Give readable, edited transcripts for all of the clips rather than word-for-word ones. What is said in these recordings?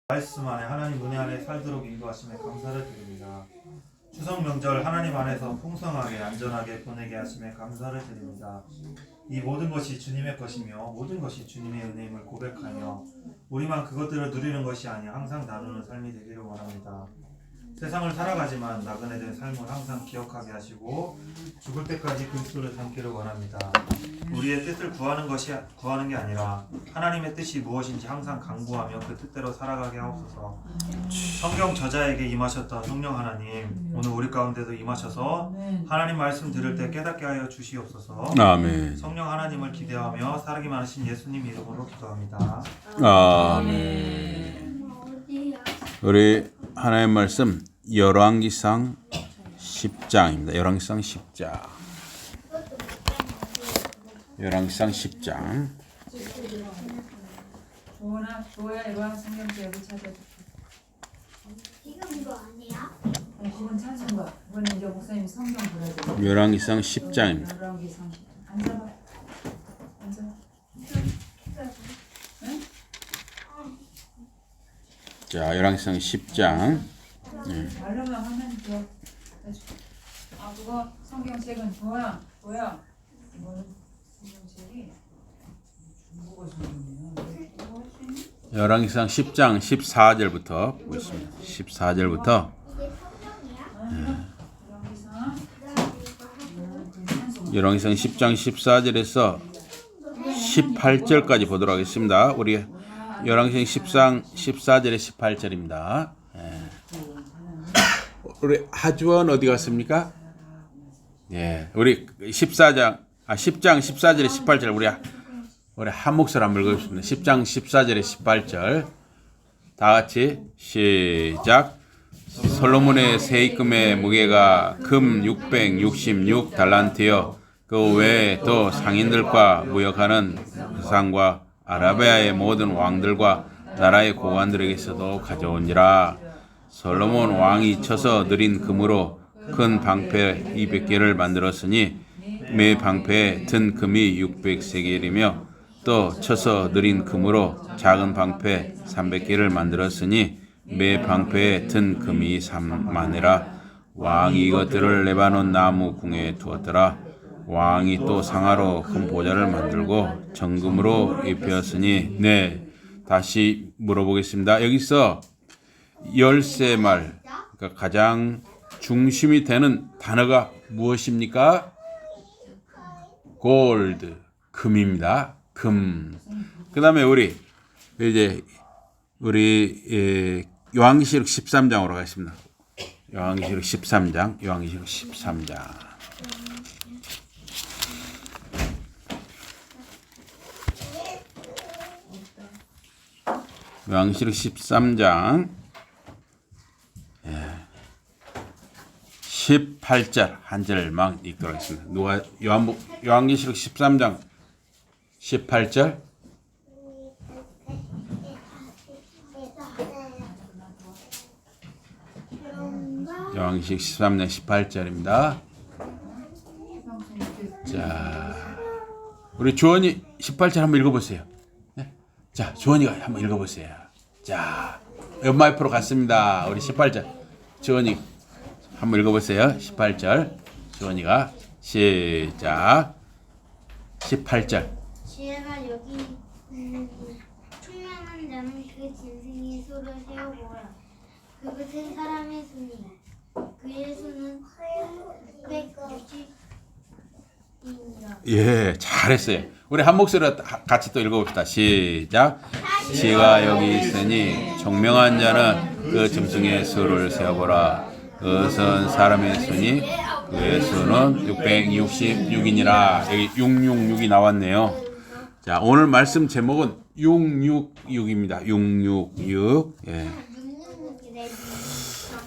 말씀 안에 하나님 은혜 안에 살도록 인도하심에 감사를 드립니다. 추석 명절 하나님 안에서 풍성하게 안전하게 보내게 하심에 감사를 드립니다. 이 모든 것이 주님의 것이며 모든 것이 주님의 은혜임을 고백하며 우리만 그것들을 누리는 것이 아니라 항상 나누는 삶이 되기를 원합니다. 세상을 살아가지만 나그네 된 삶을 항상 기억하게 하시고 죽을 때까지 그리스도를 닮기를 원합니다. 우리의 뜻을 구하는 게 아니라 하나님의 뜻이 무엇인지 항상 강구하며 그 뜻대로 살아가게 하옵소서. 성경 저자에게 임하셨던 성령 하나님, 오늘 우리 가운데도 임하셔서 하나님 말씀 들을 때 깨닫게 하여 주시옵소서. 아멘. 성령 하나님을 기대하며 살아기만 하신 예수님 이름으로 기도합니다. 아멘. 우리 하나님 말씀 열왕기상 10장입니다. 열왕기상 10장. 열왕기상 10장. 조야 열왕 성경제를 찾아줄게. 지금 이거 아니야? 이건 찬송가. 이거는 이제 목사님이 성경 보라죠. 열왕기상 10장입니다. 열왕기상 10장. 앉아봐. 앉아. 응? 자, 열왕기상 10장. 말로만 하면 돼. 아 그거 성경책은 조야. 이거는 성경책이 중국어 성경이야. 열왕기상 10장 14절부터 보겠습니다. 14절부터 이게 성경이야? 열왕기상 10장 14절에서 18절까지 보도록 하겠습니다. 우리 열왕기상 10장 14절에 18절입니다. 우리 하주원 어디 갔습니까? 예, 우리 10장 14절에 18절 우리 한 목소리 한번 읽어보겠습니다. 10장 14절에 18절 다 같이 시작. 솔로몬의 세입금의 무게가 금 666달란트여 그 외에 또 상인들과 무역하는 부상과 아라비아의 모든 왕들과 나라의 고관들에게서도 가져온지라. 솔로몬 왕이 쳐서 느린 금으로 큰 방패 200개를 만들었으니 매 방패에 든 금이 600세겔이며 또 쳐서 느린 금으로 작은 방패 300개를 만들었으니 매 방패에 든 금이 3만이라. 왕이 이것들을 레바논 나무 궁에 두었더라. 왕이 또 상하로 큰 보좌를 만들고 정금으로 입혔으니. 네, 다시 물어보겠습니다. 여기서 열쇠말, 그러니까 가장 중심이 되는 단어가 무엇입니까? 골드, 금입니다. 금. 그 다음에 우리 요한계시록 13장으로 가겠습니다. 요한계시록 13장. 요한계시록 13장. 요한계시록 13장 18절 한 절만 읽도록 하겠습니다. 누가 요한계시록 13장 18절 요한계시록 13장 18절입니다. 자, 우리 주원이 18절 한번 읽어보세요. 네? 자, 주원이가 한번 읽어보세요. 자, 연마이프로 갔습니다. 우리 18절 주원이 한번 읽어보세요. 18절 주원이가 시작. 18절 지혜가 여기 총명한 자는 그 짐승의 수를 세어보라. 그것은 사람의 수니 그의 수는 660이니라. 예, 잘했어요. 우리 한 목소리로 같이 또 읽어봅시다. 시작. 지혜가 여기 있으니 총명한 자는 그 짐승의 수를 세어보라. 그것은 사람의 수니 그의 수는 666이니라. 여기 666이 나왔네요. 자, 오늘 말씀 제목은 666입니다. 666. 예.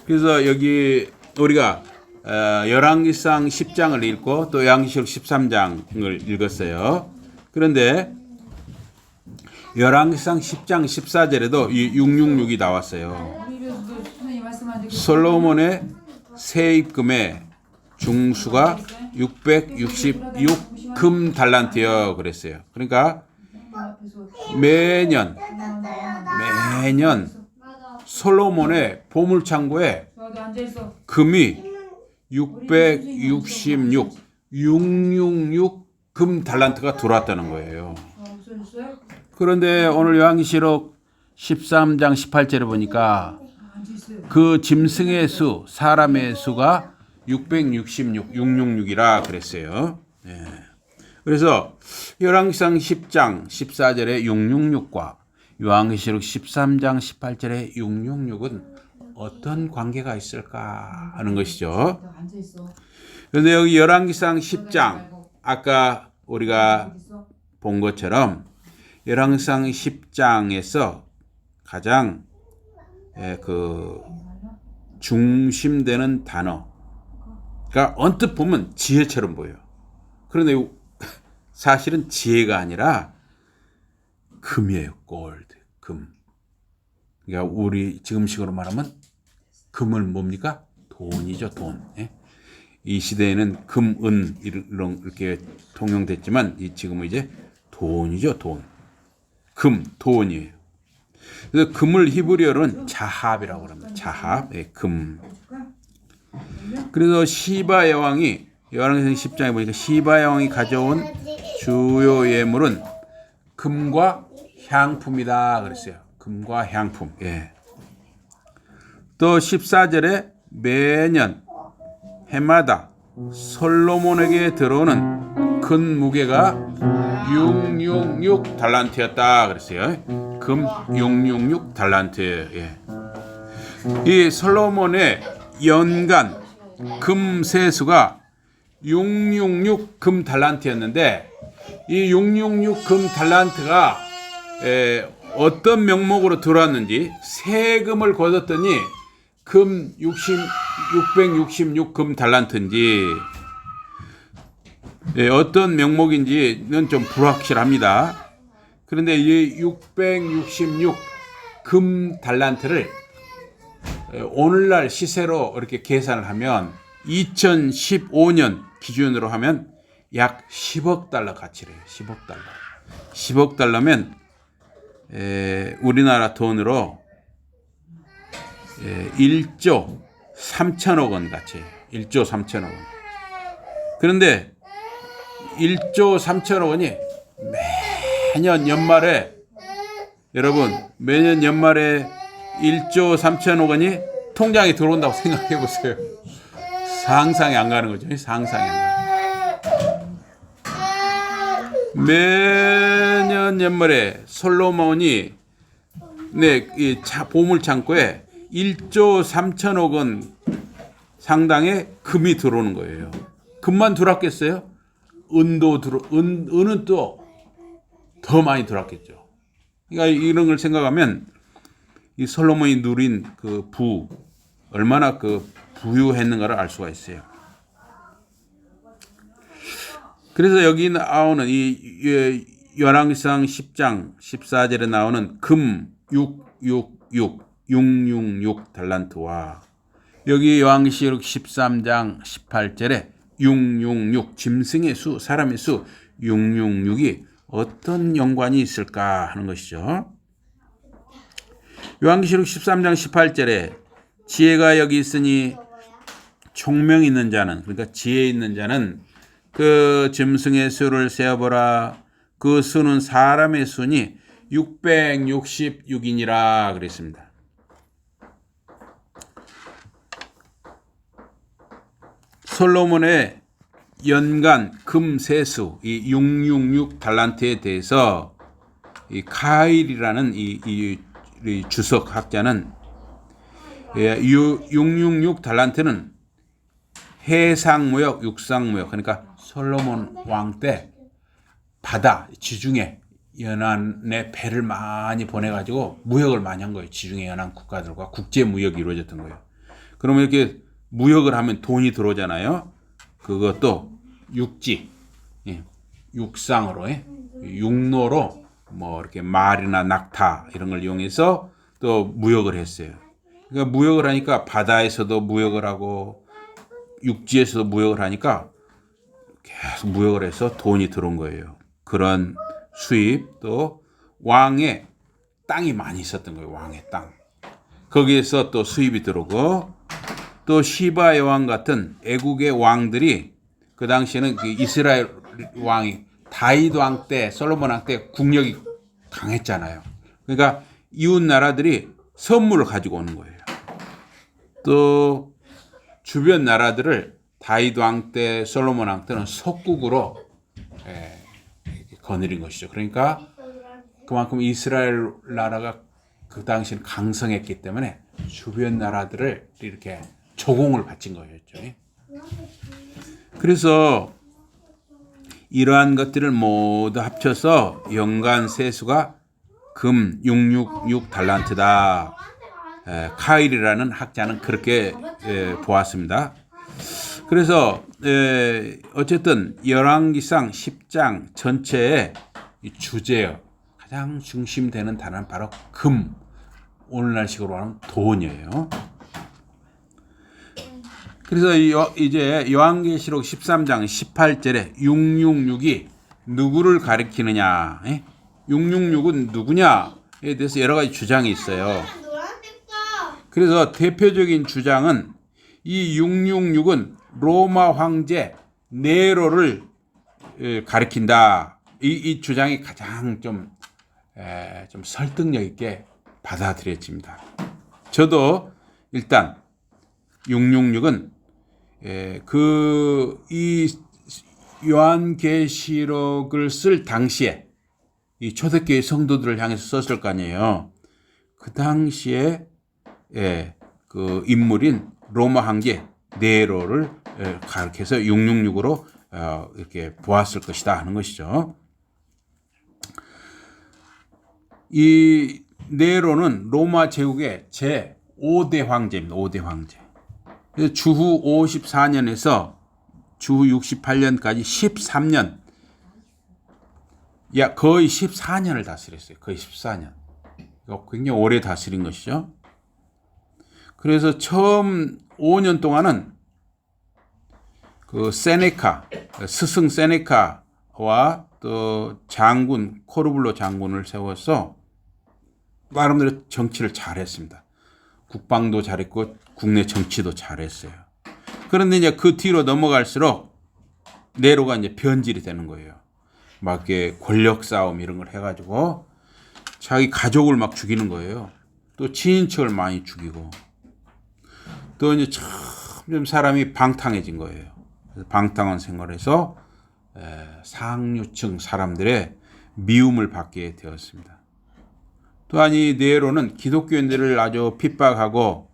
그래서 여기 우리가 열왕기상 10장을 읽고 또 요한계시록 13장을 읽었어요. 그런데 열왕기상 10장 14절에도 이 666이 나왔어요. 솔로몬의 세입금의 중수가 666 금 달란트여 그랬어요. 그러니까 매년 솔로몬의 보물창고에 저기 앉아 있어. 금이 666 금 달란트가 들어왔다는 거예요. 없어졌어요? 그런데 오늘 요한계시록 13장 18절에 보니까 앉아 있어요. 그 짐승의 수, 사람의 수가 666이라 그랬어요. 예. 그래서 열왕기상 10장 14절에 666과 요한계시록 13장 18절에 666은 어떤 관계가 있을까 하는 것이죠. 앉아 있어. 그런데 여기 열왕기상 10장 아까 우리가 본 것처럼 열왕기상 10장에서 가장 그 중심되는 단어가 언뜻 보면 지혜처럼 보여요. 그런데 사실은 지혜가 아니라 금이에요. 골드, 금. 그러니까 우리 지금식으로 말하면 금을 뭡니까? 돈이죠, 돈. 예? 이 시대에는 금, 은 이렇게 통용됐지만 지금은 이제 돈이죠, 돈. 금, 돈이에요. 그래서 금을 히브리어로는 자합이라고 합니다. 자합, 예, 금. 그래서 시바 여왕이 열왕기상 10장에 보니까 시바 여왕이 가져온 주요 예물은 금과 향품이다 그랬어요. 금과 향품. 예. 또 14절에 매년 해마다 솔로몬에게 들어오는 금 무게가 666 달란트였다 그랬어요. 금 666 달란트. 예. 이 솔로몬의 연간 금 세수가 666 금 달란트였는데 이 666 금 달란트가 어떤 명목으로 들어왔는지 세금을 거뒀더니 금 666 금 달란트인지 어떤 명목인지는 좀 불확실합니다. 그런데 이 666 금 달란트를 오늘날 시세로 이렇게 계산을 하면 2015년 기준으로 하면 약 10억 달러 가치래요. 10억 달러. 10억 달러면 우리나라 돈으로 1조 3천억 원 가치예요. 1조 3천억 원. 그런데 1조 3천억 원이 매년 연말에 여러분 매년 연말에 1조 3천억 원이 통장에 들어온다고 생각해 보세요. 상상이 안 가는 거죠. 상상이 안 가는. 매년 연말에 솔로몬이 이 보물 창고에 1조 3천억 원 상당의 금이 들어오는 거예요. 금만 들어왔겠어요? 은은 또 더 많이 들어왔겠죠. 그러니까 이런 걸 생각하면 이 솔로몬이 누린 그 얼마나 그 부유했는가를 알 수가 있어요. 그래서 여기 나오는 이 열왕기상 10장 14절에 나오는 금 666 달란트와 여기 요한계시록 13장 18절에 666 짐승의 수, 사람의 수 666이 어떤 연관이 있을까 하는 것이죠. 요한계시록 13장 18절에 지혜가 여기 있으니 총명 있는 자는 그러니까 지혜 있는 자는 그 짐승의 수를 세어보라. 그 수는 사람의 수니 666이니라 그랬습니다. 솔로몬의 연간 금 세수 이 666 달란트에 대해서 이 카일이라는 이 주석 학자는 666 달란트는 해상무역, 육상무역 그러니까 솔로몬 왕 때 바다 지중해 연안에 배를 많이 보내가지고 무역을 많이 한 거예요. 지중해 연안 국가들과 국제 무역이 이루어졌던 거예요. 그러면 이렇게 무역을 하면 돈이 들어오잖아요. 그것도 육지, 육상으로, 육로로 뭐 이렇게 말이나 낙타 이런 걸 이용해서 또 무역을 했어요. 그러니까 무역을 하니까 바다에서도 무역을 하고 육지에서도 무역을 하니까 계속 무역을 해서 돈이 들어온 거예요. 그런 수입 또 왕의 땅이 많이 있었던 거예요. 왕의 땅. 거기에서 또 수입이 들어오고 또 시바 여왕 같은 애국의 왕들이 그 당시에는 그 이스라엘 왕이 다윗 왕 때, 솔로몬 왕 때 국력이 강했잖아요. 그러니까 이웃 나라들이 선물을 가지고 오는 거예요. 또 주변 나라들을 다윗 왕 때, 솔로몬 왕 때는 속국으로 거느린 것이죠. 그러니까 그만큼 이스라엘 나라가 그 당시엔 강성했기 때문에 주변 나라들을 이렇게 조공을 바친 거였죠. 그래서 이러한 것들을 모두 합쳐서 연간 세수가 금 666달란트다. 카일이라는 학자는 그렇게 보았습니다. 그래서 어쨌든 열왕기상 10장 전체의 주제요. 가장 중심되는 단어는 바로 금. 오늘날식으로 하면 돈이에요. 그래서 이제 요한계시록 13장 18절에 666이 누구를 가리키느냐? 666은 누구냐에 대해서 여러 가지 주장이 있어요. 그래서 대표적인 주장은 이 666은 로마 황제 네로를 가리킨다. 이 주장이 가장 좀 설득력 있게 받아들여집니다. 저도 일단 666은 이 요한계시록을 쓸 당시에 이 초대교회 성도들을 향해서 썼을 거 아니에요. 그 당시에 그 인물인 로마 황제 네로를 가리켜서 666으로 이렇게 보았을 것이다 하는 것이죠. 이 네로는 로마 제국의 제 5대 황제입니다. 5대 황제. 주후 54년에서 주후 68년까지 13년, 거의 14년을 다스렸어요. 거의 14년. 굉장히 오래 다스린 것이죠. 그래서 처음 5년 동안은 그 세네카, 스승 세네카와 또 장군, 코르블로 장군을 세워서 나름대로 정치를 잘했습니다. 국방도 잘했고 국내 정치도 잘했어요. 그런데 이제 그 뒤로 넘어갈수록 네로가 이제 변질이 되는 거예요. 막 이렇게 권력 싸움 이런 걸 해가지고 자기 가족을 막 죽이는 거예요. 또 친인척을 많이 죽이고 또 이제 좀 사람이 방탕해진 거예요. 그래서 방탕한 생활에서 상류층 사람들의 미움을 받게 되었습니다. 또한 이 네로는 기독교인들을 아주 핍박하고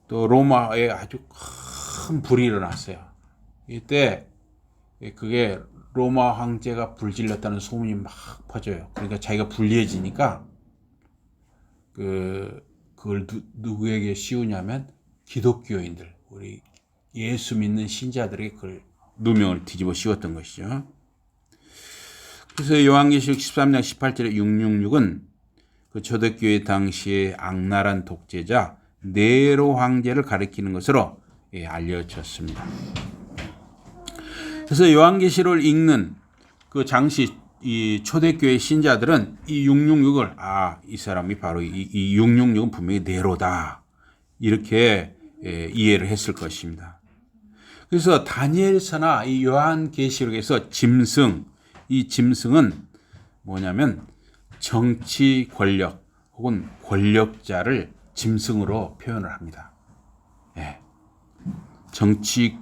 또 로마에 아주 큰 불이 일어났어요. 이때 그게 로마 황제가 불질렀다는 소문이 막 퍼져요. 그러니까 자기가 불리해지니까 그걸 누구에게 씌우냐면 기독교인들, 우리 예수 믿는 신자들에게 그걸 누명을 뒤집어 씌웠던 것이죠. 그래서 요한계시록 13장 18절에 666은 그 초대교회 당시의 악랄한 독재자 네로 황제를 가리키는 것으로 알려졌습니다. 그래서 요한계시록을 읽는 그 당시 이 초대교회 신자들은 이 666을 이 사람이 바로 이 666은 분명히 네로다 이렇게 이해를 했을 것입니다. 그래서 다니엘서나 이 요한계시록에서 짐승, 이 짐승은 뭐냐면 정치 권력 혹은 권력자를 짐승으로 표현을 합니다. 정치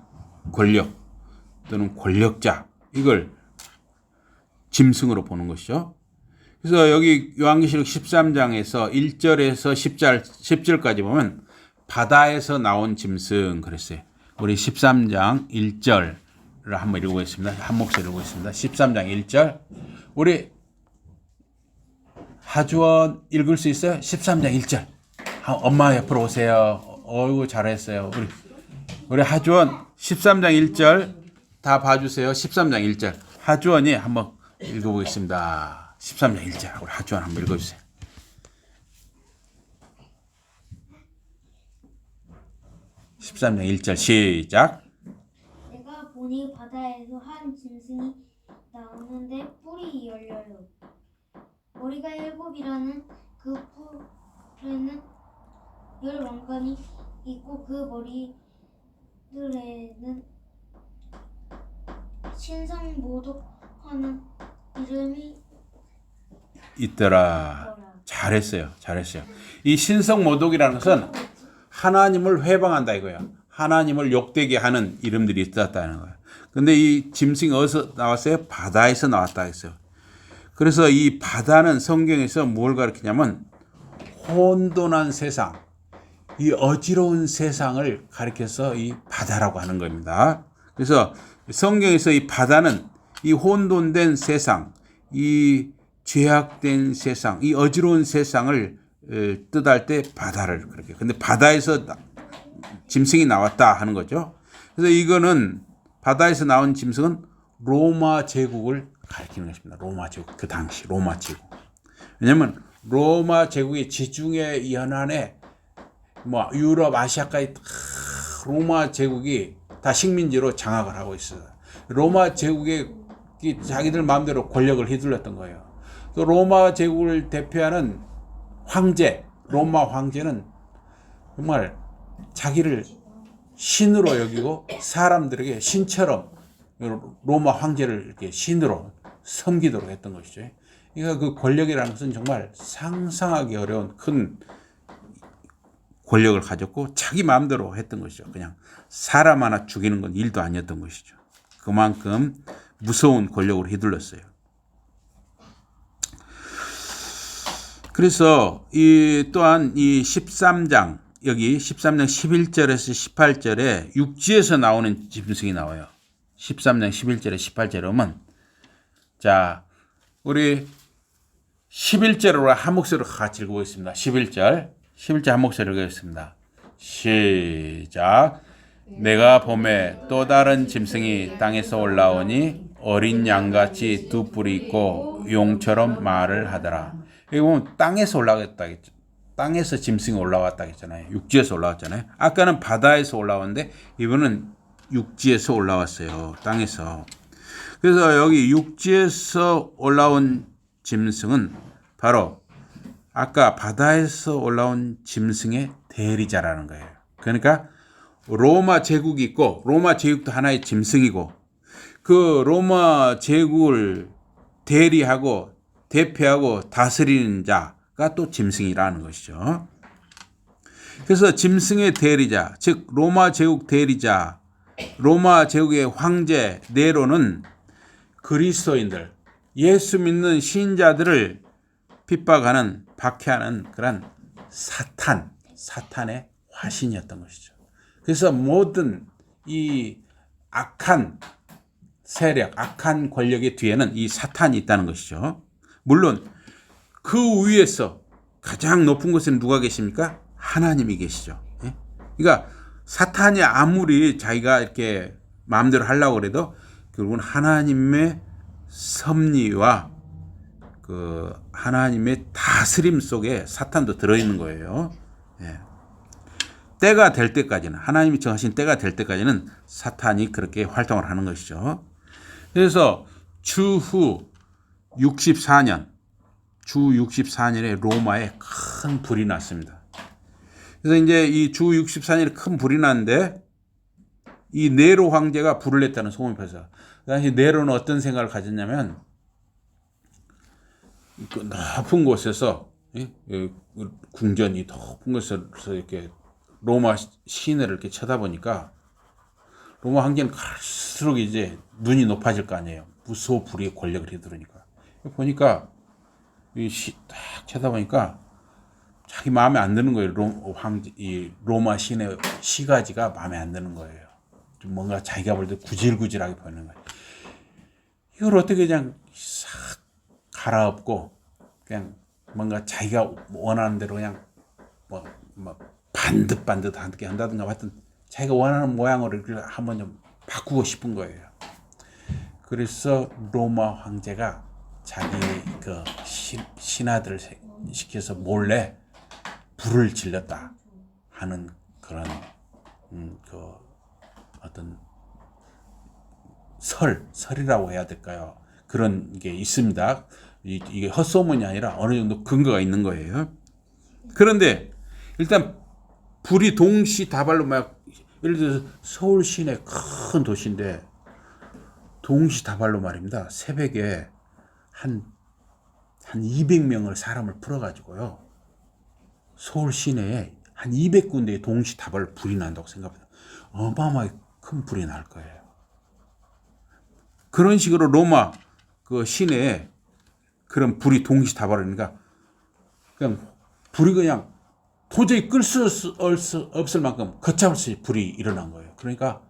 권력 또는 권력자 이걸 짐승으로 보는 것이죠. 그래서 여기 요한계시록 13장에서 1절에서 10절까지 보면 바다에서 나온 짐승 그랬어요. 우리 13장 1절을 한번 읽어보겠습니다. 한 목소리 읽어보겠습니다. 13장 1절 우리 하주원 읽을 수 있어요? 13장 1절 엄마 옆으로 오세요. 어이구 잘했어요. 우리 하주원 13장 1절 다 봐주세요. 13장 1절 하주원이 한번 읽어보겠습니다. 13장 1절 우리 하주원 한번 읽어주세요. 13장 1절 시작. 내가 보니 바다에서 한 짐승이 나오는데 뿔이 열려요. 머리가 7이라는 그 뿔에는 열 왕관이 있고 그 머리들에는 신성모독하는 이름이 있더라. 잘했어요. 잘했어요. 이 신성모독이라는 것은 하나님을 회방한다 이거야. 하나님을 욕되게 하는 이름들이 있었다는 거야. 근데 이 짐승이 어디서 나왔어요? 바다에서 나왔다 했어요. 그래서 이 바다는 성경에서 뭘 가리키냐면 혼돈한 세상, 이 어지러운 세상을 가리켜서 이 바다라고 하는 겁니다. 그래서 성경에서 이 바다는 이 혼돈된 세상, 이 죄악된 세상, 이 어지러운 세상을 뜻할 때 바다를 그렇게. 근데 바다에서 짐승이 나왔다 하는 거죠. 그래서 이거는 바다에서 나온 짐승은 로마 제국을 가리키는 것입니다. 로마 제국, 그 당시 로마 제국. 왜냐하면 로마 제국의 지중해 연안에 뭐 유럽, 아시아까지 다 로마 제국이 다 식민지로 장악을 하고 있어요. 로마 제국이 자기들 마음대로 권력을 휘둘렀던 거예요. 또 로마 제국을 대표하는 황제, 로마 황제는 정말 자기를 신으로 여기고 사람들에게 신처럼 로마 황제를 이렇게 신으로 섬기도록 했던 것이죠. 그러니까 그 권력이라는 것은 정말 상상하기 어려운 큰 권력을 가졌고 자기 마음대로 했던 것이죠. 그냥 사람 하나 죽이는 건 일도 아니었던 것이죠. 그만큼 무서운 권력으로 휘둘렀어요. 그래서 이 또한 이 13장 여기 13장 11절에서 18절에 육지에서 나오는 짐승이 나와요. 13장 11절에 18절에 오면 자 우리 11절으로 한 목소리로 같이 읽어보겠습니다. 11절 한 목소리로 읽겠습니다. 시작. 내가 봄에 또 다른 짐승이 땅에서 올라오니 어린 양같이 두 뿔이 있고 용처럼 말을 하더라. 여기 보면 땅에서 올라왔다 했죠. 땅에서 짐승이 올라왔다 했잖아요. 육지에서 올라왔잖아요. 아까는 바다에서 올라왔는데 이번은 육지에서 올라왔어요. 땅에서. 그래서 여기 육지에서 올라온 짐승은 바로 아까 바다에서 올라온 짐승의 대리자라는 거예요. 그러니까 로마 제국이 있고 로마 제국도 하나의 짐승이고 그 로마 제국을 대리하고 대표하고 다스리는 자가 또 짐승이라는 것이죠. 그래서 짐승의 대리자, 즉 로마 제국 대리자, 로마 제국의 황제 네로는 그리스도인들, 예수 믿는 신자들을 핍박하는, 박해하는 그런 사탄의 화신이었던 것이죠. 그래서 모든 이 악한 세력, 악한 권력의 뒤에는 이 사탄이 있다는 것이죠. 물론 그 위에서 가장 높은 곳에는 누가 계십니까? 하나님이 계시죠. 그러니까 사탄이 아무리 자기가 이렇게 마음대로 하려고 그래도 결국은 하나님의 섭리와 그 하나님의 다스림 속에 사탄도 들어있는 거예요. 때가 될 때까지는 하나님이 정하신 때가 될 때까지는 사탄이 그렇게 활동을 하는 것이죠. 그래서 주후 64년 주 64년에 로마에 큰 불이 났습니다. 그래서 이제 이 주 64년에 큰 불이 났는데 이 네로 황제가 불을 냈다는 소문이 퍼져서 그 당시 네로는 어떤 생각을 가졌냐면 그 높은 곳에서 궁전이 높은 곳에서 이렇게 로마 시내를 이렇게 쳐다보니까 로마 황제는 갈수록 이제 눈이 높아질 거 아니에요. 무서워 불의 권력을 휘두르니까. 보니까 딱 쳐다보니까 자기 마음에 안 드는 거예요. 이 로마 시내 시가지가 마음에 안 드는 거예요. 좀 뭔가 자기가 볼 때 구질구질하게 보이는 거예요. 이걸 어떻게 그냥 싹 갈아엎고 그냥 뭔가 자기가 원하는 대로 그냥 뭐 반듯반듯하게 한다든가 하여튼 자기가 원하는 모양으로 한번 좀 바꾸고 싶은 거예요. 그래서 로마 황제가 자기 그 신하들을 시켜서 몰래 불을 질렀다 하는 그런 그 어떤 설이라고 해야 될까요? 그런 게 있습니다. 이게 헛소문이 아니라 어느 정도 근거가 있는 거예요. 그런데 일단 불이 동시다발로 막, 예를 들어서 서울 시내 큰 도시인데 동시다발로 말입니다. 새벽에 한 200명을 사람을 풀어가지고요. 서울 시내에 한 200군데에 동시다발로 불이 난다고 생각합니다. 어마어마하게 큰 불이 날 거예요. 그런 식으로 로마 그 시내에 그런 불이 동시다발이니까 그냥 불이 그냥 도저히 끌 수 없을 만큼 걷잡을수 불이 일어난 거예요. 그러니까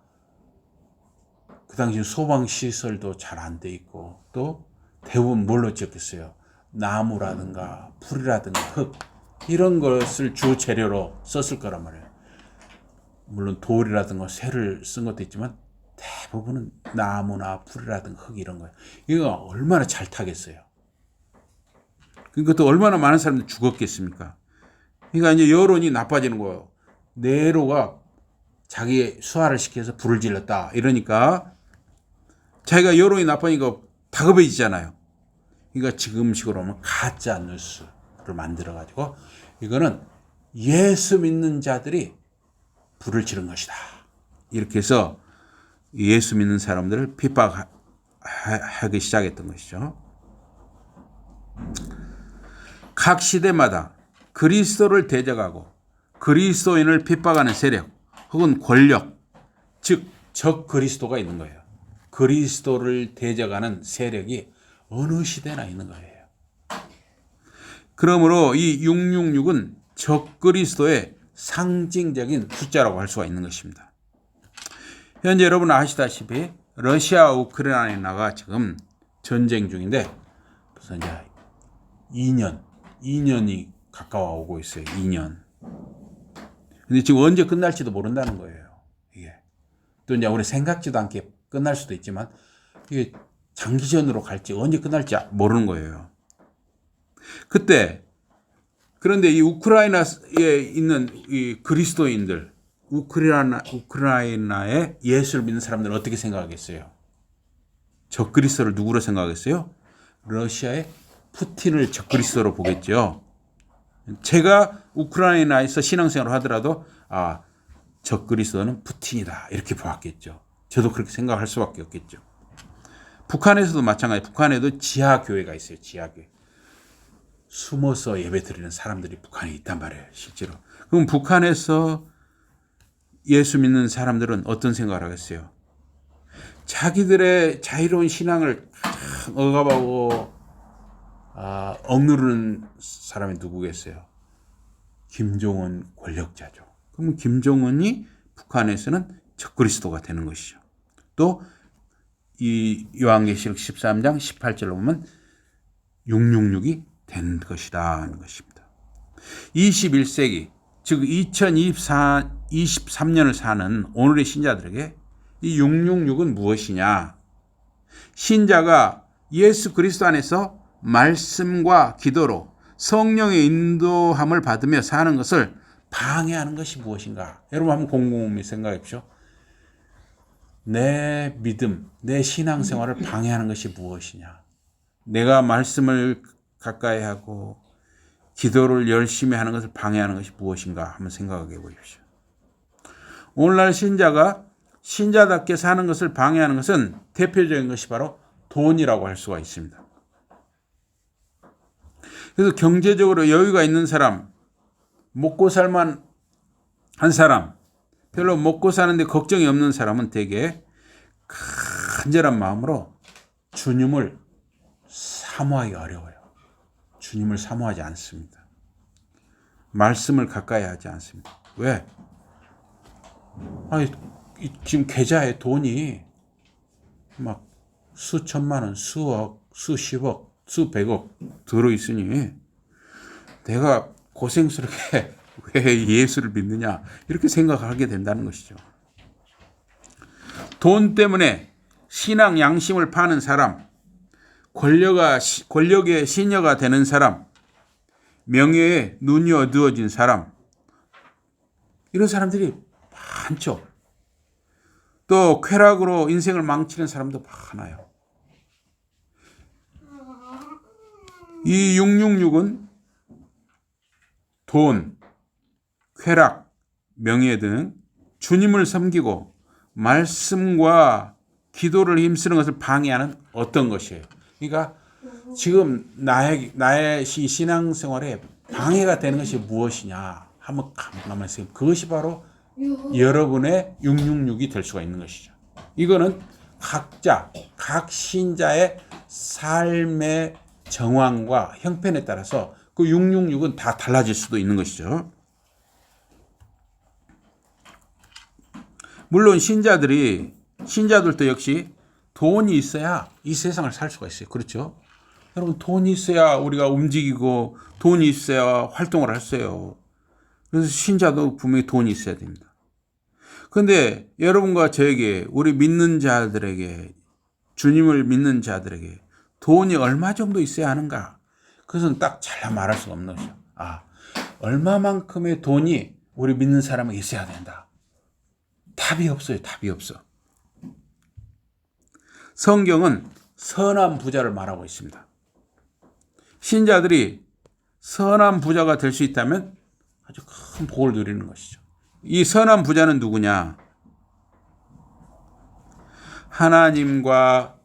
그 당시 소방시설도 잘 안 돼 있고 또 대부분 뭘로 지었겠어요? 나무라든가 풀이라든가 흙 이런 것을 주 재료로 썼을 거란 말이에요. 물론 돌이라든가 쇠를 쓴 것도 있지만 대부분은 나무나 풀이라든가 흙 이런 거예요. 이거 얼마나 잘 타겠어요. 그것도 얼마나 많은 사람들이 죽었겠습니까? 그러니까 이제 여론이 나빠지는 거예요. 네로가 자기 수하를 시켜서 불을 질렀다. 이러니까 자기가 여론이 나빠지니까 다급해지잖아요. 그러니까 지금식으로 하면 가짜 뉴스를 만들어 가지고 이거는 예수 믿는 자들이 불을 지른 것이다. 이렇게 해서 예수 믿는 사람들을 핍박하기 시작했던 것이죠. 각 시대마다 그리스도를 대적하고 그리스도인을 핍박하는 세력 혹은 권력, 즉 적그리스도가 있는 거예요. 그리스도를 대적하는 세력이 어느 시대나 있는 거예요. 그러므로 이 666은 적그리스도의 상징적인 숫자라고 할 수가 있는 것입니다. 현재 여러분 아시다시피 러시아 우크라이나가 지금 전쟁 중인데 벌써 이제 2년이 가까워 오고 있어요. 2년. 근데 지금 언제 끝날지도 모른다는 거예요. 이게 또 이제 우리 생각지도 않게 끝날 수도 있지만 이게 장기전으로 갈지 언제 끝날지 모르는 거예요. 그런데 이 우크라이나에 있는 이 그리스도인들, 우크라이나의 예수를 믿는 사람들은 어떻게 생각하겠어요? 적그리스도를 누구로 생각하겠어요? 러시아의 푸틴을 적그리스도로 보겠죠. 제가 우크라이나에서 신앙생활을 하더라도 적그리스도는 푸틴이다 이렇게 보았겠죠. 저도 그렇게 생각할 수밖에 없겠죠. 북한에서도 마찬가지. 북한에도 지하교회가 있어요. 지하교회. 숨어서 예배 드리는 사람들이 북한에 있단 말이에요. 실제로. 그럼 북한에서 예수 믿는 사람들은 어떤 생각을 하겠어요? 자기들의 자유로운 신앙을 억압하고 억누르는 사람이 누구겠어요? 김정은 권력자죠. 그럼 김정은이 북한에서는 적그리스도가 되는 것이죠. 또 이 요한계시록 13장 18절로 보면 666이 된 것이다 하는 것입니다. 21세기 즉 2023년을 사는 오늘의 신자들에게 이 666은 무엇이냐? 신자가 예수 그리스도 안에서 말씀과 기도로 성령의 인도함을 받으며 사는 것을 방해하는 것이 무엇인가? 여러분 한번 곰곰이 생각해 보십시오. 내 믿음, 내 신앙생활을 방해하는 것이 무엇이냐? 내가 말씀을 가까이 하고 기도를 열심히 하는 것을 방해하는 것이 무엇인가 한번 생각해 보십시오. 오늘날 신자가 신자답게 사는 것을 방해하는 것은 대표적인 것이 바로 돈이라고 할 수가 있습니다. 그래서 경제적으로 여유가 있는 사람, 먹고 살만 한 사람, 별로 먹고 사는데 걱정이 없는 사람은 대개 간절한 마음으로 주님을 사모하기 어려워요. 주님을 사모하지 않습니다. 말씀을 가까이 하지 않습니다. 왜? 지금 계좌에 돈이 막 수천만 원, 수억, 수십억, 수백억 들어있으니 내가 고생스럽게 왜 예수를 믿느냐 이렇게 생각하게 된다는 것이죠. 돈 때문에 신앙 양심을 파는 사람, 권력의 시녀가 되는 사람, 명예에 눈이 어두워진 사람, 이런 사람들이 많죠. 또 쾌락으로 인생을 망치는 사람도 많아요. 이 666은 돈, 쾌락, 명예 등 주님을 섬기고 말씀과 기도를 힘쓰는 것을 방해하는 어떤 것이에요. 그러니까 지금 나의 신앙생활에 방해가 되는 것이 무엇이냐 한번 가만히 생각해. 그것이 바로 여러분의 666이 될 수가 있는 것이죠. 이거는 각 신자의 삶의 정황과 형편에 따라서 그 666은 다 달라질 수도 있는 것이죠. 물론 신자들도 역시 돈이 있어야 이 세상을 살 수가 있어요. 그렇죠? 여러분 돈이 있어야 우리가 움직이고 돈이 있어야 활동을 할 수 있어요. 그래서 신자도 분명히 돈이 있어야 됩니다. 그런데 여러분과 저에게 우리 믿는 자들에게 주님을 믿는 자들에게 돈이 얼마 정도 있어야 하는가? 그것은 딱 잘라 말할 수가 없는 것이죠. 얼마만큼의 돈이 우리 믿는 사람에게 있어야 된다. 답이 없어요. 답이 없어. 성경은 선한 부자를 말하고 있습니다. 신자들이 선한 부자가 될 수 있다면 아주 큰 복을 누리는 것이죠. 이 선한 부자는 누구냐? 하나님과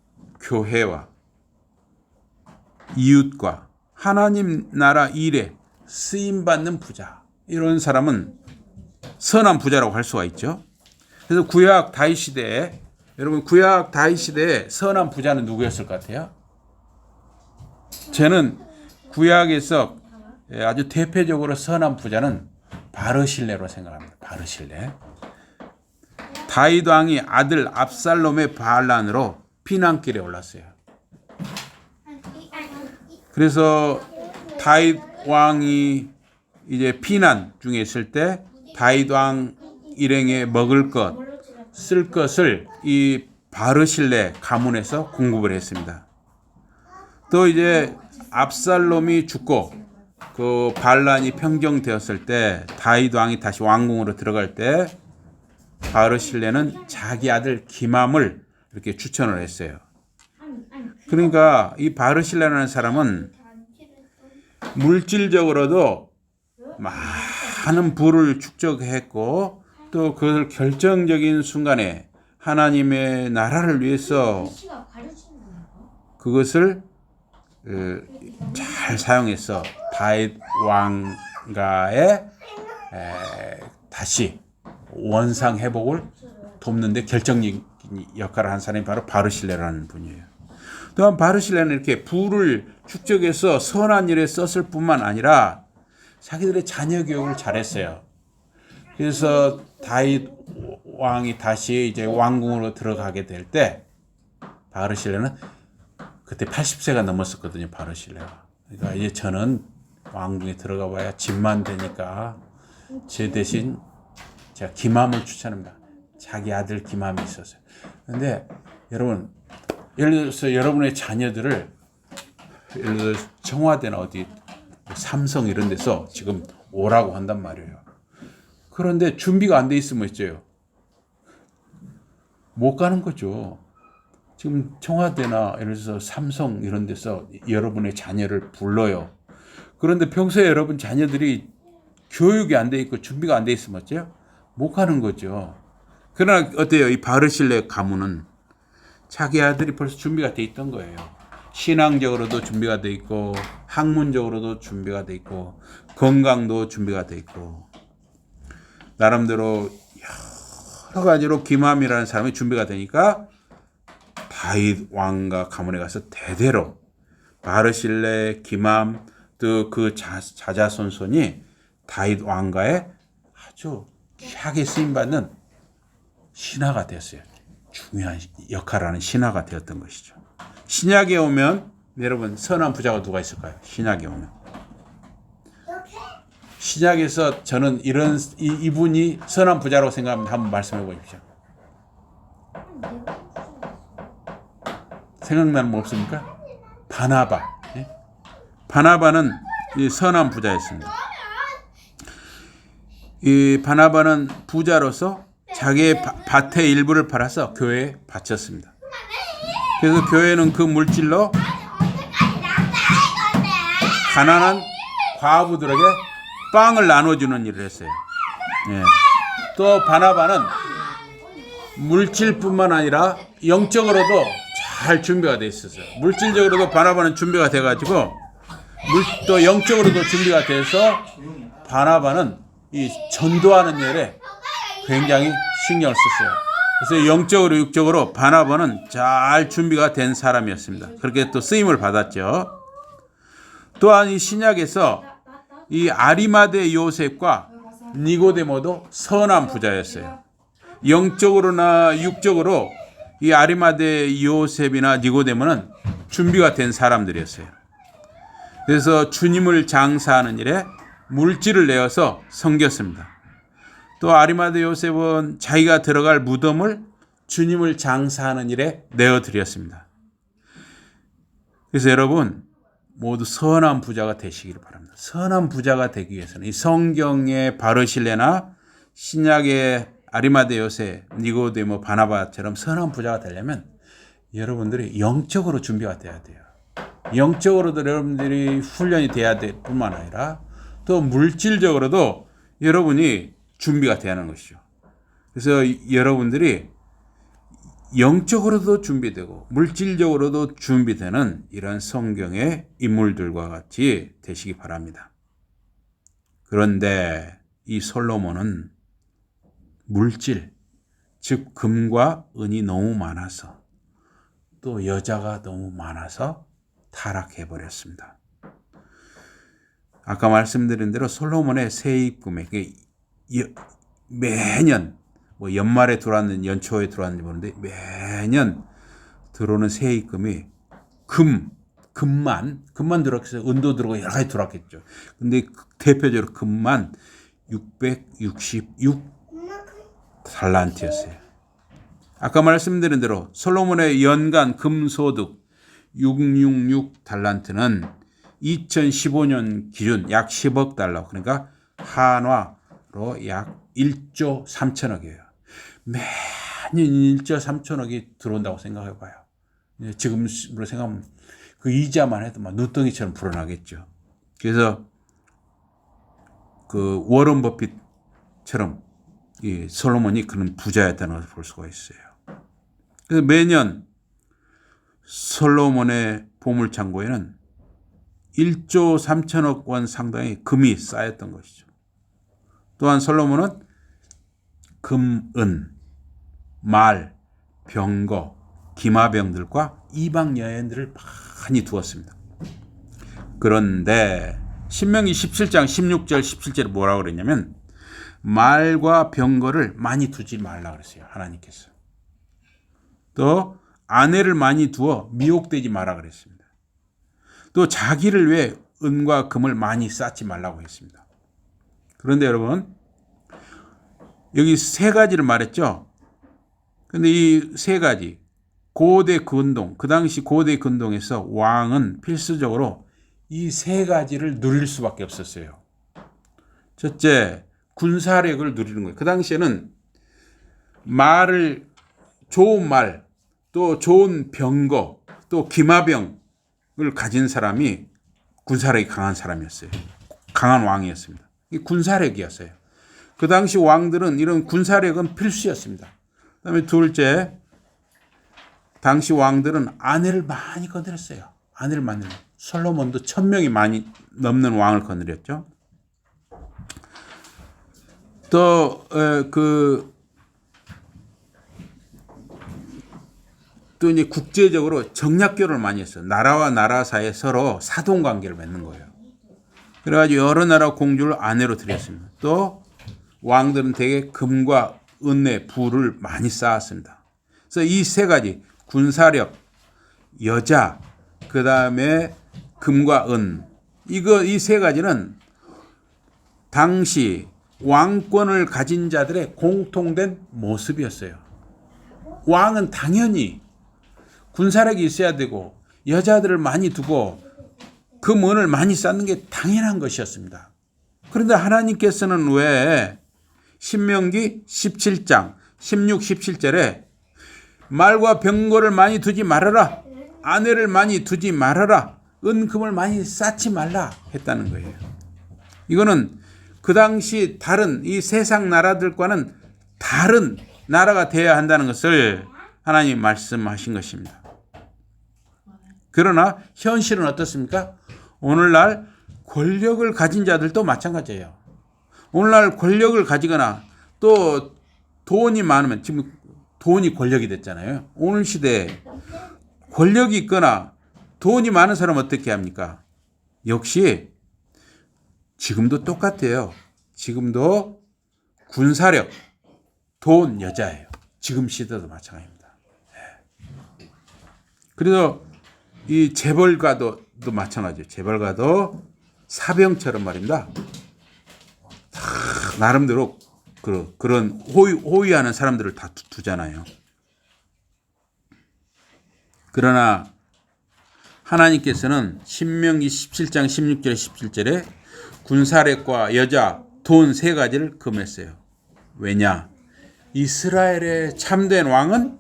교회와 이웃과 하나님 나라 일에 쓰임받는 부자. 이런 사람은 선한 부자라고 할 수가 있죠. 그래서 구약 다윗 시대에 여러분 구약 다윗 시대에 선한 부자는 누구였을 것 같아요? 저는 구약에서 아주 대표적으로 선한 부자는 바르실레로 생각합니다. 바르실레. 다윗 왕이 아들 압살롬의 반란으로 피난길에 올랐어요. 그래서 다윗 왕이 이제 피난 중에 있을 때 다윗 왕 일행에 먹을 것, 쓸 것을 이 바르실레 가문에서 공급을 했습니다. 또 이제 압살롬이 죽고 그 반란이 평정되었을 때 다윗 왕이 다시 왕궁으로 들어갈 때 바르실레는 자기 아들 기맘을 이렇게 추천을 했어요. 그러니까 이 바르실레라는 사람은 물질적으로도 많은 부를 축적했고 또 그것을 결정적인 순간에 하나님의 나라를 위해서 그것을 잘 사용해서 다윗 왕가의 다시 원상 회복을 돕는데 결정적인 역할을 한 사람이 바로 바르실레라는 분이에요. 또한 바르실레는 이렇게 부를 축적해서 선한 일에 썼을 뿐만 아니라 자기들의 자녀 교육을 잘했어요. 그래서 다윗 왕이 다시 이제 왕궁으로 들어가게 될 때 바르실레는 그때 80세가 넘었었거든요. 바르실레가. 그러니까 이제 저는 왕궁에 들어가 봐야 집만 되니까 제 대신 제가 기맘을 추천합니다. 자기 아들 기맘이 있었어요. 그런데 여러분 예를 들어서 여러분의 자녀들을 예를 들어 청와대나 어디 삼성 이런 데서 지금 오라고 한단 말이에요. 그런데 준비가 안 돼 있으면 어째요? 못 가는 거죠. 지금 청와대나 예를 들어서 삼성 이런 데서 여러분의 자녀를 불러요. 그런데 평소에 여러분 자녀들이 교육이 안 돼 있고 준비가 안 돼 있으면 어째요? 못 가는 거죠. 그러나 어때요? 이 바르실레 가문은 자기 아들이 벌써 준비가 돼 있던 거예요. 신앙적으로도 준비가 돼 있고 학문적으로도 준비가 돼 있고 건강도 준비가 돼 있고 나름대로 여러 가지로 기맘이라는 사람이 준비가 되니까 다윗 왕과 가문에 가서 대대로 바르실레, 기맘 또 그 자자손손이 다윗 왕가의 아주 귀하게 쓰임받는 신하가 되었어요. 중요한 역할을 하는 신하가 되었던 것이죠. 신약에 오면 여러분 선한 부자가 누가 있을까요? 신약에 오면 신약에서 저는 이분이 선한 부자라고 생각합니다. 한번 말씀해 보십시오. 생각나는 뭐 없습니까? 바나바. 예? 바나바는 이 선한 부자였습니다. 이 바나바는 부자로서 자기의 밭의 일부를 팔아서 교회에 바쳤습니다. 그래서 교회는 그 물질로 가난한 과부들에게 빵을 나눠주는 일을 했어요. 예. 또 바나바는 물질뿐만 아니라 영적으로도 잘 준비가 돼 있었어요. 물질적으로도 바나바는 준비가 돼가지고 또 영적으로도 준비가 돼서 바나바는 이 전도하는 일에 굉장히 신경을 썼어요. 그래서 영적으로 육적으로 바나바는 잘 준비가 된 사람이었습니다. 그렇게 또 쓰임을 받았죠. 또한 이 신약에서 이 아리마대 요셉과 니고데모도 선한 부자였어요. 영적으로나 육적으로 이 아리마대 요셉이나 니고데모는 준비가 된 사람들이었어요. 그래서 주님을 장사하는 일에 물질을 내어서 섬겼습니다. 또 아리마대 요셉은 자기가 들어갈 무덤을 주님을 장사하는 일에 내어드렸습니다. 그래서 여러분 모두 선한 부자가 되시기를 바랍니다. 선한 부자가 되기 위해서는 이 성경의 바르실레나 신약의 아리마대 요셉, 니고데모, 바나바처럼 선한 부자가 되려면 여러분들이 영적으로 준비가 돼야 돼요. 영적으로도 여러분들이 훈련이 돼야 될 뿐만 아니라 또 물질적으로도 여러분이 준비가 돼야 하는 것이죠. 그래서 여러분들이 영적으로도 준비되고 물질적으로도 준비되는 이런 성경의 인물들과 같이 되시기 바랍니다. 그런데 이 솔로몬은 물질, 즉 금과 은이 너무 많아서 또 여자가 너무 많아서 타락해버렸습니다. 아까 말씀드린 대로 솔로몬의 세입금액 매년 뭐 연말에 들어왔는지 연초에 들어왔는지 모르는데 매년 들어오는 세입금이 금만 들어왔어요. 은도 들어오고 여러 가지 들어왔겠죠. 근데 대표적으로 금만 666 달란트였어요. 아까 말씀드린 대로 솔로몬의 연간 금소득 666 달란트는 2015년 기준 약 10억 달러, 그러니까 한화로 약 1조 3천억이에요. 매년 1조 3천억이 들어온다고 생각해 봐요. 지금으로 생각하면 그 이자만 해도 막 눈덩이처럼 불어나겠죠. 그래서 그 워런 버핏처럼 이 솔로몬이 그런 부자였다는 것을 볼 수가 있어요. 그래서 매년 솔로몬의 보물창고에는 1조 3천억 원 상당의 금이 쌓였던 것이죠. 또한 솔로몬은 금, 은, 말, 병거, 기마병들과 이방 여인들을 많이 두었습니다. 그런데 신명기 17장 16절 17절에 뭐라고 그랬냐면 말과 병거를 많이 두지 말라 그랬어요. 하나님께서. 또 아내를 많이 두어 미혹되지 마라 그랬습니다. 또 자기를 위해 은과 금을 많이 쌓지 말라고 했습니다. 그런데 여러분 여기 세 가지를 말했죠. 그런데 이 세 가지 고대 근동, 그 당시 고대 근동에서 왕은 필수적으로 이 세 가지를 누릴 수밖에 없었어요. 첫째, 군사력을 누리는 거예요. 그 당시에는 말을, 좋은 말, 또 좋은 병거, 또 기마병을 가진 사람이 군사력이 강한 사람이었어요. 강한 왕이었습니다. 이 군사력이었어요. 그 당시 왕들은 이런 군사력은 필수였습니다. 그다음에 둘째, 당시 왕들은 아내를 많이 거느렸어요. 아내를 많이. 솔로몬도 1000명이 많이 넘는 왕을 거느렸죠. 또 이제 국제적으로 정략교를 많이 했어요. 나라와 나라 사이에 서로 사돈 관계를 맺는 거예요. 그래가지고 여러 나라 공주를 아내로 들였습니다. 또 왕들은 대개 금과 은의 부를 많이 쌓았습니다. 그래서 이 세 가지 군사력, 여자, 그 다음에 금과 은, 이 세 가지는 당시 왕권을 가진 자들의 공통된 모습이었어요. 왕은 당연히 군사력이 있어야 되고 여자들을 많이 두고 금, 은을 많이 쌓는 게 당연한 것이었습니다. 그런데 하나님께서는 왜 신명기 17장 16, 17절에 말과 병거를 많이 두지 말아라, 아내를 많이 두지 말아라, 은금을 많이 쌓지 말라 했다는 거예요. 이거는 그 당시 다른 이 세상 나라들과는 다른 나라가 되어야 한다는 것을 하나님이 말씀하신 것입니다. 그러나 현실은 어떻습니까? 오늘날 권력을 가진 자들도 마찬가지예요. 오늘날 권력을 가지거나 또 돈이 많으면, 지금 돈이 권력이 됐잖아요. 오늘 시대에 권력이 있거나 돈이 많은 사람은 어떻게 합니까? 역시 지금도 똑같아요. 지금도 군사력, 돈, 여자예요. 지금 시대도 마찬가지입니다. 그래서 이 재벌가도 마찬가지예요. 재벌가도 사병처럼 말입니다. 다 나름대로 그런 호위하는 사람들을 다 두잖아요. 그러나 하나님께서는 신명기 17장 16절에 17절에 군사력과 여자, 돈 세 가지를 금했어요. 왜냐? 이스라엘의 참된 왕은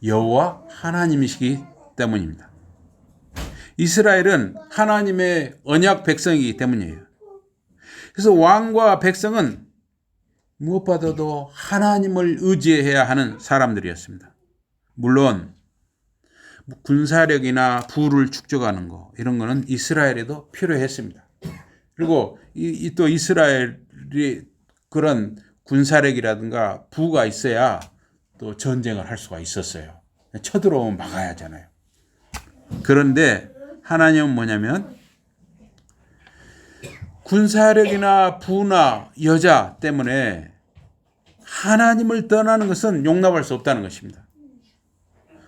여호와 하나님이시기 때문입니다. 이스라엘은 하나님의 언약 백성이기 때문이에요. 그래서 왕과 백성은 무엇보다도 하나님을 의지해야 하는 사람들이었습니다. 물론 군사력이나 부를 축적하는 거 이런 거는 이스라엘에도 필요했습니다. 그리고 또 이스라엘이 그런 군사력이라든가 부가 있어야 또 전쟁을 할 수가 있었어요. 쳐들어오면 막아야 하잖아요. 그런데 하나님은 뭐냐면 군사력이나 부나 여자 때문에 하나님을 떠나는 것은 용납할 수 없다는 것입니다.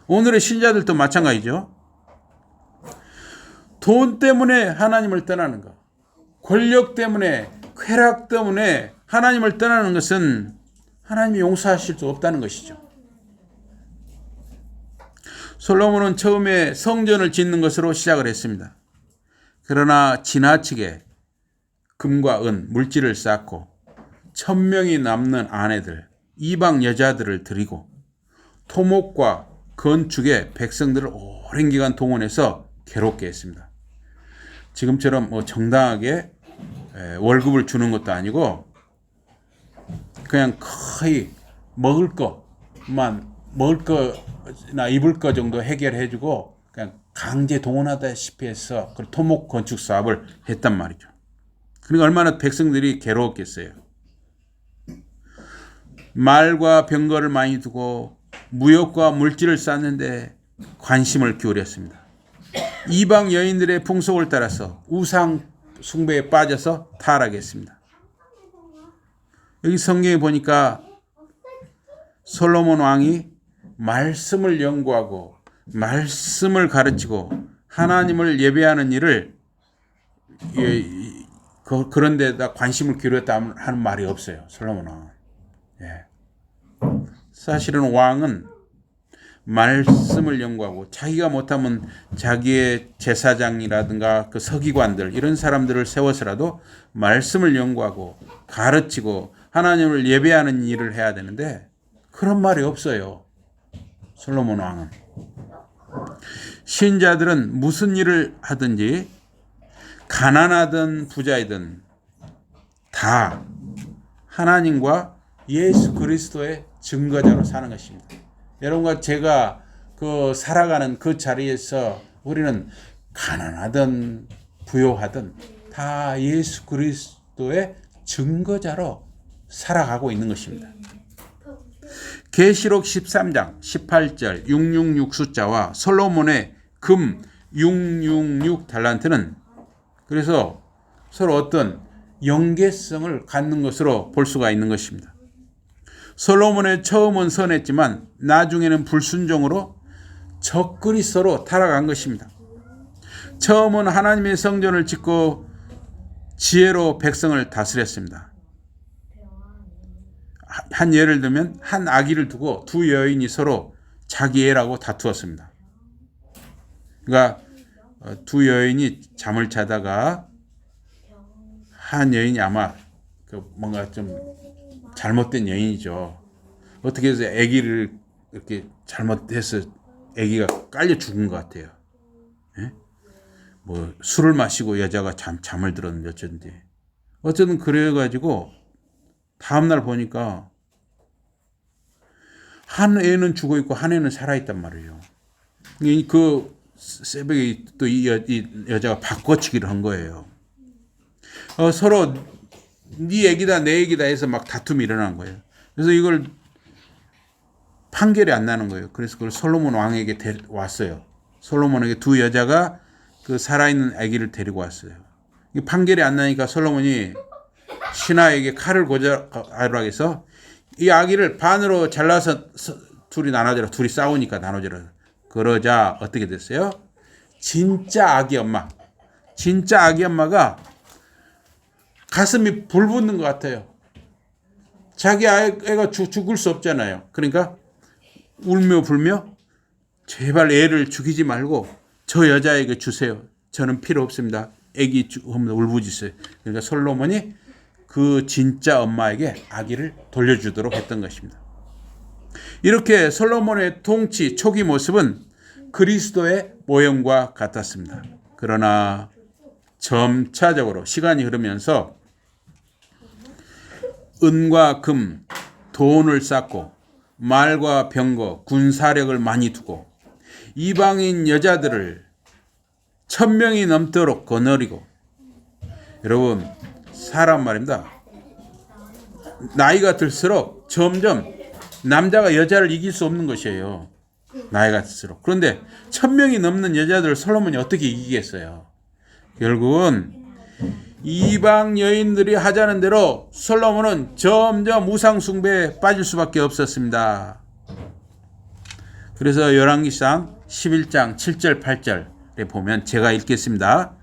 오늘의 신자들도 마찬가지죠. 돈 때문에 하나님을 떠나는 것, 권력 때문에, 쾌락 때문에 하나님을 떠나는 것은 하나님이 용서하실 수 없다는 것이죠. 솔로몬은 처음에 성전을 짓는 것으로 시작을 했습니다. 그러나 지나치게 금과 은, 물질을 쌓고 1000명이 남는 아내들, 이방 여자들을 들이고 토목과 건축에 백성들을 오랜 기간 동원해서 괴롭게 했습니다. 지금처럼 정당하게 월급을 주는 것도 아니고 그냥 거의 먹을 거나 입을 거 정도 해결해주고 그냥 강제 동원하다시피 해서 그 토목 건축 사업을 했단 말이죠. 그러니까 얼마나 백성들이 괴로웠겠어요. 말과 병거를 많이 두고 무역과 물질을 쌓는데 관심을 기울였습니다. 이방 여인들의 풍속을 따라서 우상 숭배에 빠져서 타락했습니다. 여기 성경에 보니까 솔로몬 왕이 말씀을 연구하고 말씀을 가르치고 하나님을 예배하는 일을 그런 데다 관심을 기울였다 하는 말이 없어요. 솔로몬 왕은. 사실은 왕은 말씀을 연구하고 자기가 못하면 자기의 제사장이라든가 그 서기관들 이런 사람들을 세워서라도 말씀을 연구하고 가르치고 하나님을 예배하는 일을 해야 되는데 그런 말이 없어요. 솔로몬 왕은. 신자들은 무슨 일을 하든지 가난하든 부자이든 다 하나님과 예수 그리스도의 증거자로 사는 것입니다. 여러분과 제가 살아가는 그 자리에서 우리는 가난하든 부요하든 다 예수 그리스도의 증거자로 살아가고 있는 것입니다. 계시록 13장 18절 666 숫자와 솔로몬의 금 666 달란트는 그래서 서로 어떤 연계성을 갖는 것으로 볼 수가 있는 것입니다. 솔로몬의 처음은 선했지만 나중에는 불순종으로 적그리스도로 타락한 것입니다. 처음은 하나님의 성전을 짓고 지혜로 백성을 다스렸습니다. 한 예를 들면 한 아기를 두고 두 여인이 서로 자기 애라고 다투었습니다. 그러니까 두 여인이 잠을 자다가 한 여인이 아마 뭔가 좀 잘못된 여인이죠. 어떻게 해서 아기를 이렇게 잘못해서 아기가 깔려 죽은 것 같아요. 예? 술을 마시고 여자가 잠을 들었는데 어쩐지 어쨌든 그래가지고 다음날 보니까 한 애는 죽어 있고 한 애는 살아 있단 말이에요. 그 새벽에 또 이 여자가 바꿔치기를 한 거예요. 서로 네 얘기다 내 얘기다 해서 막 다툼이 일어난 거예요. 그래서 이걸 판결이 안 나는 거예요. 그래서 그걸 솔로몬 왕에게 왔어요. 솔로몬에게 두 여자가 그 살아있는 아기를 데리고 왔어요. 판결이 안 나니까 솔로몬이 신하에게 칼을 고자하라 해서 이 아기를 반으로 잘라서 둘이 나눠줘라. 둘이 싸우니까 나눠줘라. 그러자 어떻게 됐어요? 진짜 아기 엄마가 가슴이 불붙는 것 같아요. 자기 애가 죽을 수 없잖아요. 그러니까 울며 불며 제발 애를 죽이지 말고 저 여자에게 주세요. 저는 필요 없습니다. 애기 울부짖어요. 그러니까 솔로몬이 그 진짜 엄마에게 아기를 돌려주도록 했던 것입니다. 이렇게 솔로몬의 통치 초기 모습은 그리스도의 모형과 같았습니다. 그러나 점차적으로 시간이 흐르면서 은과 금, 돈을 쌓고 말과 병거, 군사력을 많이 두고 이방인 여자들을 1000명이 넘도록 거느리고, 여러분 사람 말입니다. 나이가 들수록 점점 남자가 여자를 이길 수 없는 것이에요. 나이가 들수록. 그런데 1000명이 넘는 여자들을 솔로몬이 어떻게 이기겠어요? 결국은 이방 여인들이 하자는 대로 솔로몬은 점점 우상 숭배에 빠질 수밖에 없었습니다. 그래서 열왕기상 11장 7절 8절에 보면 제가 읽겠습니다.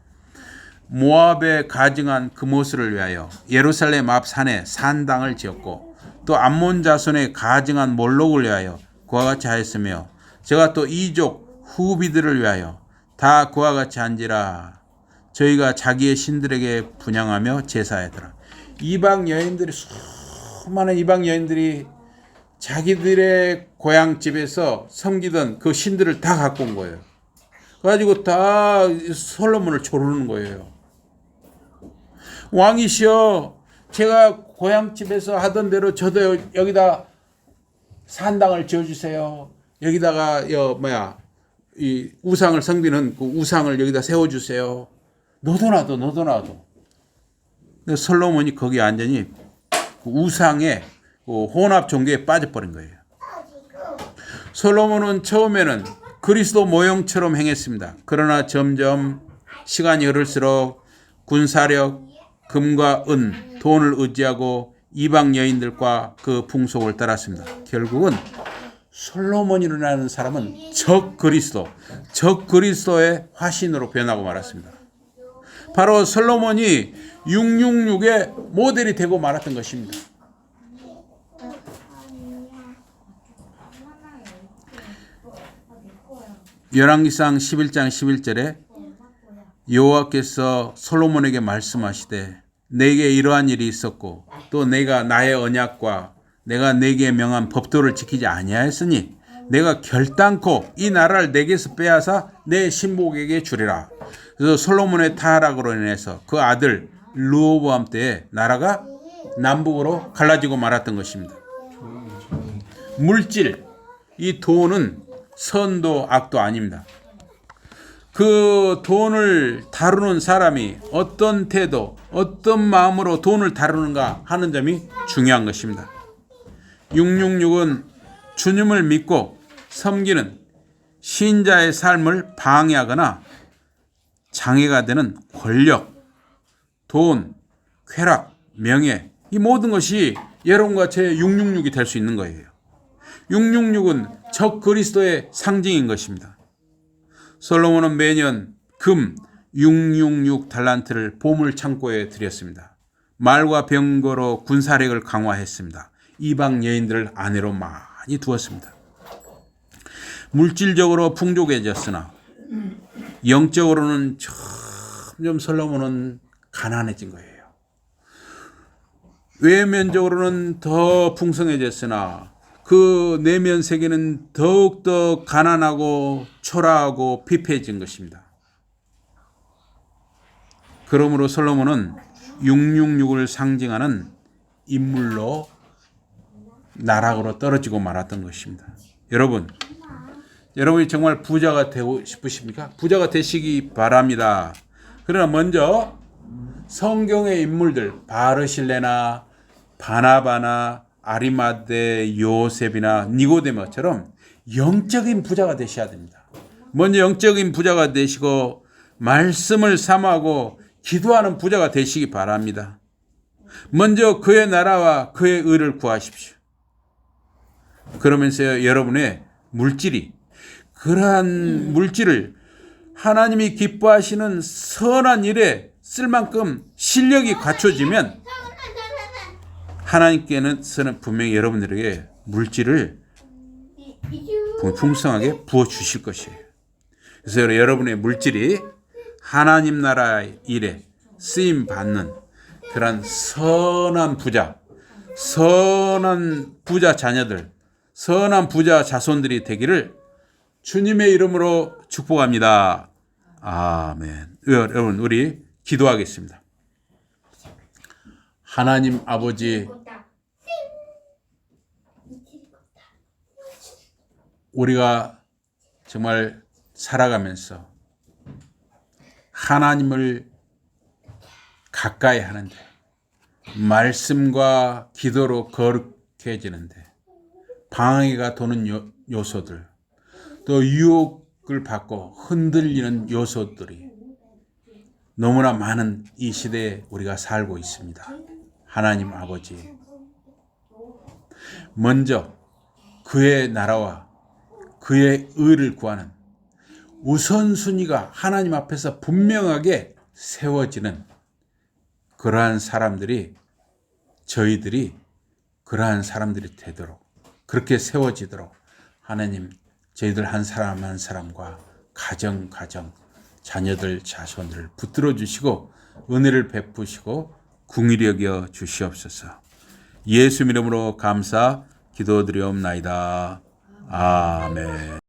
모압에 가증한 그모스를 위하여 예루살렘 앞 산에 산당을 지었고 또 암몬 자손에 가증한 몰록을 위하여 그와 같이 하였으며 제가 또 이족 후비들을 위하여 다 그와 같이 한지라. 저희가 자기의 신들에게 분향하며 제사하더라. 이방 여인들이, 수많은 이방 여인들이 자기들의 고향집에서 섬기던 그 신들을 다 갖고 온 거예요. 그래가지고 다 솔로몬을 조르는 거예요. 왕이시여, 제가 고향집에서 하던 대로 저도 여기다 산당을 지어주세요. 여기다가 이 우상을 섬기는 그 우상을 여기다 세워주세요. 너도 나도. 솔로몬이 거기 완전히 그 우상의 그 혼합 종교에 빠져버린 거예요. 솔로몬은 처음에는 그리스도 모형처럼 행했습니다. 그러나 점점 시간이 흐를수록 군사력, 금과 은, 돈을 의지하고 이방 여인들과 그 풍속을 따랐습니다. 결국은 솔로몬이라는 사람은 적 그리스도의 화신으로 변하고 말았습니다. 바로 솔로몬이 666의 모델이 되고 말았던 것입니다. 열왕기상 11장 11절에 여호와께서 솔로몬에게 말씀하시되 내게 이러한 일이 있었고 또 내가 나의 언약과 내가 내게 명한 법도를 지키지 아니하였으니 내가 결단코 이 나라를 내게서 빼앗아 내 신복에게 주리라. 그래서 솔로몬의 타락으로 인해서 그 아들 르호보암 때에 나라가 남북으로 갈라지고 말았던 것입니다. 물질, 이 돈은 선도 악도 아닙니다. 그 돈을 다루는 사람이 어떤 태도, 어떤 마음으로 돈을 다루는가 하는 점이 중요한 것입니다. 666은 주님을 믿고 섬기는 신자의 삶을 방해하거나 장애가 되는 권력, 돈, 쾌락, 명예, 이 모든 것이 여러분과 제 666이 될 수 있는 거예요. 666은 적 그리스도의 상징인 것입니다. 솔로몬은 매년 금 666 달란트를 보물 창고에 들였습니다. 말과 병거로 군사력을 강화했습니다. 이방 여인들을 아내로 많이 두었습니다. 물질적으로 풍족해졌으나 영적으로는 점점 솔로몬은 가난해진 거예요. 외면적으로는 더 풍성해졌으나 그 내면 세계는 더욱더 가난하고 초라하고 피폐해진 것입니다. 그러므로 솔로몬은 666을 상징하는 인물로 나락으로 떨어지고 말았던 것입니다. 여러분이 정말 부자가 되고 싶으십니까? 부자가 되시기 바랍니다. 그러나 먼저 성경의 인물들 바르실레나 바나바나 아리마대 요셉이나 니고데모처럼 영적인 부자가 되셔야 됩니다. 먼저 영적인 부자가 되시고 말씀을 사모하고 기도하는 부자가 되시기 바랍니다. 먼저 그의 나라와 그의 의를 구하십시오. 그러면서 여러분의 물질이 그러한 물질을 하나님이 기뻐하시는 선한 일에 쓸 만큼 실력이 갖춰지면 하나님께서는 분명히 여러분들에게 물질을 풍성하게 부어주실 것이에요. 그래서 여러분의 물질이 하나님 나라 일에 쓰임받는 그런 선한 부자 자녀들, 선한 부자 자손들이 되기를 주님의 이름으로 축복합니다. 아멘. 여러분, 우리 기도하겠습니다. 하나님 아버지, 우리가 정말 살아가면서 하나님을 가까이 하는데, 말씀과 기도로 거룩해지는데 방해가 도는 요소들, 또 유혹을 받고 흔들리는 요소들이 너무나 많은 이 시대에 우리가 살고 있습니다. 하나님 아버지, 먼저 그의 나라와 그의 의를 구하는 우선순위가 하나님 앞에서 분명하게 세워지는 그러한 사람들이, 저희들이 그러한 사람들이 되도록, 그렇게 세워지도록 하나님, 저희들 한 사람 한 사람과 가정 자녀들 자손들을 붙들어 주시고 은혜를 베푸시고 긍휼히 여겨 주시옵소서. 예수 이름으로 감사 기도드리옵나이다. 아멘.